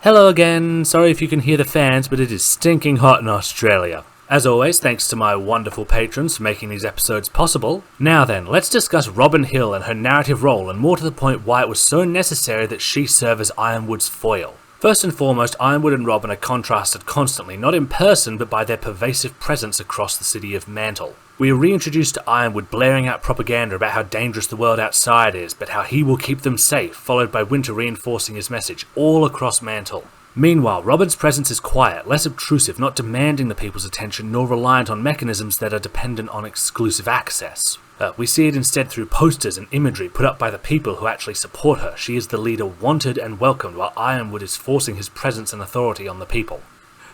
Hello again, sorry if you can hear the fans, but it is stinking hot in Australia. As always, thanks to my wonderful patrons for making these episodes possible. Now then, let's discuss Robyn Hill and her narrative role, and more to the point why it was so necessary that she serve as Ironwood's foil. First and foremost, Ironwood and Robyn are contrasted constantly, not in person but by their pervasive presence across the city of Mantle. We are reintroduced to Ironwood blaring out propaganda about how dangerous the world outside is, but how he will keep them safe, followed by Winter reinforcing his message all across Mantle. Meanwhile, Robyn's presence is quiet, less obtrusive, not demanding the people's attention, nor reliant on mechanisms that are dependent on exclusive access. We see it instead through posters and imagery put up by the people who actually support her. She is the leader wanted and welcomed, while Ironwood is forcing his presence and authority on the people.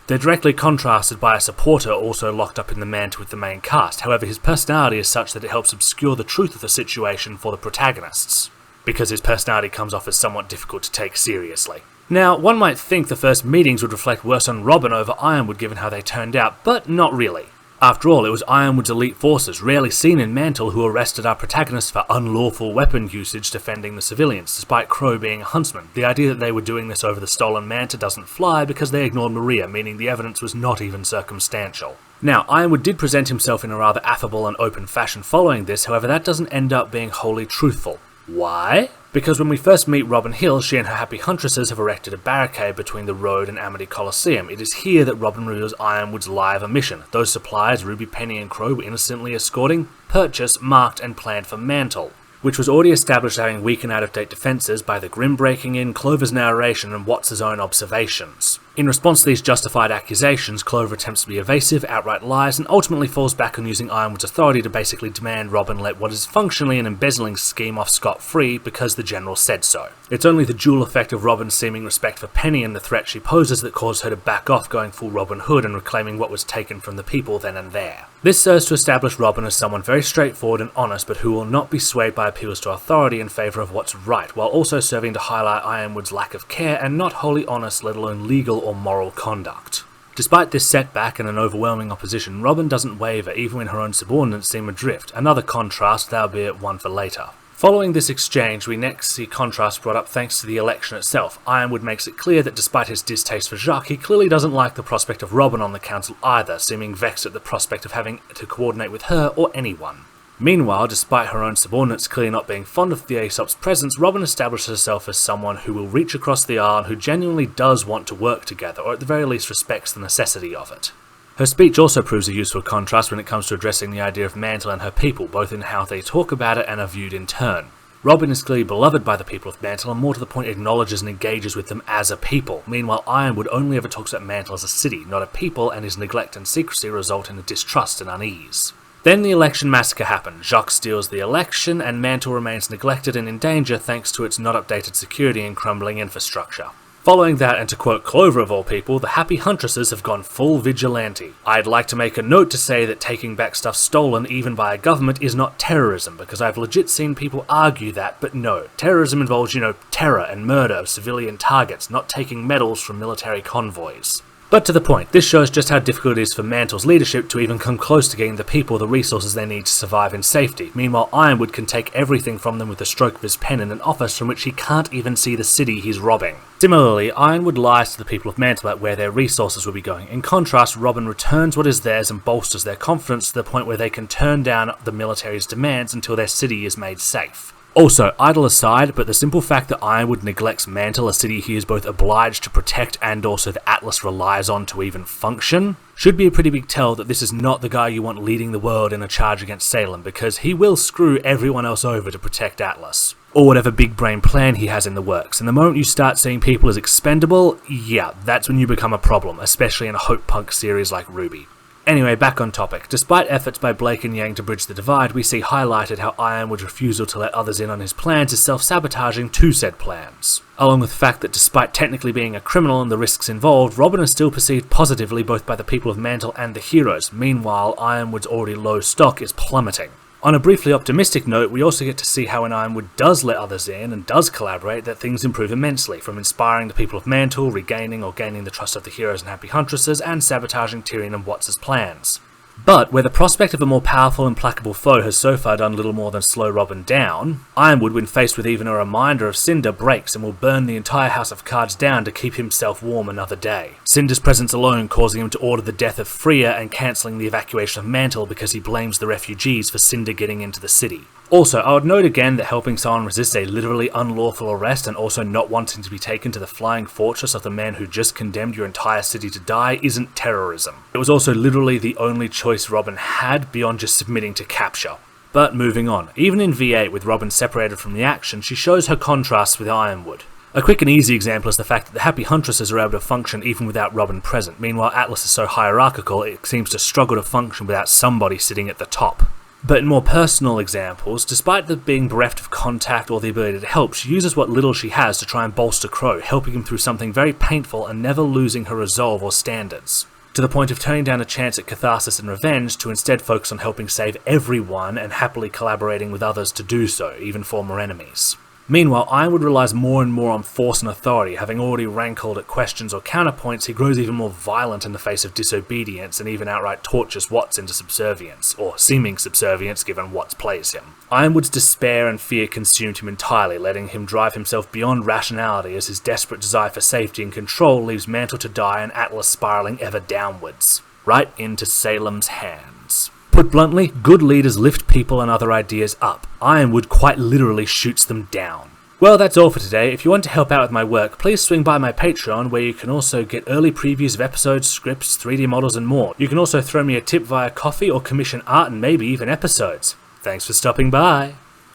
They're directly contrasted by a supporter also locked up in the mantle with the main cast. However, his personality is such that it helps obscure the truth of the situation for the protagonists, because his personality comes off as somewhat difficult to take seriously. Now, one might think the first meetings would reflect worse on Robyn over Ironwood given how they turned out, but not really. After all, it was Ironwood's elite forces, rarely seen in Mantle, who arrested our protagonist for unlawful weapon usage defending the civilians, despite Crow being a huntsman. The idea that they were doing this over the stolen manta doesn't fly because they ignored Maria, meaning the evidence was not even circumstantial. Now, Ironwood did present himself in a rather affable and open fashion following this, however that doesn't end up being wholly truthful. Why? Because when we first meet Robyn Hill, she and her happy huntresses have erected a barricade between the road and Amity Coliseum. It is here that Robyn reveals Ironwood's lie of omission. Those supplies RWBY, Penny and Crow were innocently escorting, purchased, marked and planned for Mantle, which was already established having weak and out-of-date defences by the Grim breaking in, Clover's narration and Watts' own observations. In response to these justified accusations, Clover attempts to be evasive, outright lies, and ultimately falls back on using Ironwood's authority to basically demand Robyn let what is functionally an embezzling scheme off scot-free because the General said so. It's only the dual effect of Robyn's seeming respect for Penny and the threat she poses that caused her to back off, going full Robyn Hood and reclaiming what was taken from the people then and there. This serves to establish Robyn as someone very straightforward and honest, but who will not be swayed by appeals to authority in favour of what's right, while also serving to highlight Ironwood's lack of care and not wholly honest, let alone legal or moral conduct. Despite this setback and an overwhelming opposition, Robyn doesn't waver even when her own subordinates seem adrift, another contrast, albeit one for later. Following this exchange, we next see contrast brought up thanks to the election itself. Ironwood makes it clear that despite his distaste for Jacques, he clearly doesn't like the prospect of Robyn on the council either, seeming vexed at the prospect of having to coordinate with her or anyone. Meanwhile, despite her own subordinates clearly not being fond of the Aesop's presence, Robyn establishes herself as someone who will reach across the aisle and who genuinely does want to work together, or at the very least respects the necessity of it. Her speech also proves a useful contrast when it comes to addressing the idea of Mantle and her people, both in how they talk about it and are viewed in turn. Robyn is clearly beloved by the people of Mantle and more to the point acknowledges and engages with them as a people. Meanwhile, Ironwood only ever talks about Mantle as a city, not a people, and his neglect and secrecy result in a distrust and unease. Then the election massacre happened. Jacques steals the election, and Mantle remains neglected and in danger thanks to its not updated security and crumbling infrastructure. Following that, and to quote Clover of all people, the happy huntresses have gone full vigilante. I'd like to make a note to say that taking back stuff stolen, even by a government, is not terrorism, because I've legit seen people argue that, but no. Terrorism involves, terror and murder of civilian targets, not taking medals from military convoys. But to the point, this shows just how difficult it is for Mantle's leadership to even come close to getting the people the resources they need to survive in safety. Meanwhile, Ironwood can take everything from them with the stroke of his pen in an office from which he can't even see the city he's robbing. Similarly, Ironwood lies to the people of Mantle about where their resources will be going. In contrast, Robyn returns what is theirs and bolsters their confidence to the point where they can turn down the military's demands until their city is made safe. Also, idle aside, but the simple fact that Ironwood neglects Mantle, a city he is both obliged to protect and also that Atlas relies on to even function, should be a pretty big tell that this is not the guy you want leading the world in a charge against Salem, because he will screw everyone else over to protect Atlas, or whatever big brain plan he has in the works. And the moment you start seeing people as expendable, yeah, that's when you become a problem, especially in a hope punk series like RWBY. Anyway, back on topic. Despite efforts by Blake and Yang to bridge the divide, we see highlighted how Ironwood's refusal to let others in on his plans is self-sabotaging to said plans. Along with the fact that despite technically being a criminal and the risks involved, Robyn is still perceived positively both by the people of Mantle and the heroes. Meanwhile, Ironwood's already low stock is plummeting. On a briefly optimistic note, we also get to see how when Ironwood does let others in and does collaborate, that things improve immensely, from inspiring the people of Mantle, regaining or gaining the trust of the heroes and happy huntresses, and sabotaging Tyrion and Watts' plans. But where the prospect of a more powerful, implacable foe has so far done little more than slow Robyn down, Ironwood, when faced with even a reminder of Cinder, breaks and will burn the entire house of cards down to keep himself warm another day. Cinder's presence alone causing him to order the death of Freya and cancelling the evacuation of Mantle because he blames the refugees for Cinder getting into the city. Also, I would note again that helping someone resist a literally unlawful arrest and also not wanting to be taken to the flying fortress of the man who just condemned your entire city to die isn't terrorism. It was also literally the only choice Robyn had beyond just submitting to capture. But moving on, even in V8 with Robyn separated from the action, she shows her contrasts with Ironwood. A quick and easy example is the fact that the Happy Huntresses are able to function even without Robyn present. Meanwhile, Atlas is so hierarchical it seems to struggle to function without somebody sitting at the top. But in more personal examples, despite being bereft of contact or the ability to help, she uses what little she has to try and bolster Crow, helping him through something very painful and never losing her resolve or standards. To the point of turning down a chance at catharsis and revenge to instead focus on helping save everyone and happily collaborating with others to do so, even former enemies. Meanwhile, Ironwood relies more and more on force and authority. Having already rankled at questions or counterpoints, he grows even more violent in the face of disobedience and even outright tortures Watts into subservience, or seeming subservience given Watts plays him. Ironwood's despair and fear consumed him entirely, letting him drive himself beyond rationality as his desperate desire for safety and control leaves Mantle to die and Atlas spiralling ever downwards, right into Salem's hands. Put bluntly, good leaders lift people and other ideas up. Ironwood quite literally shoots them down. Well, that's all for today. If you want to help out with my work, please swing by my Patreon, where you can also get early previews of episodes, scripts, 3D models and more. You can also throw me a tip via coffee or commission art and maybe even episodes. Thanks for stopping by.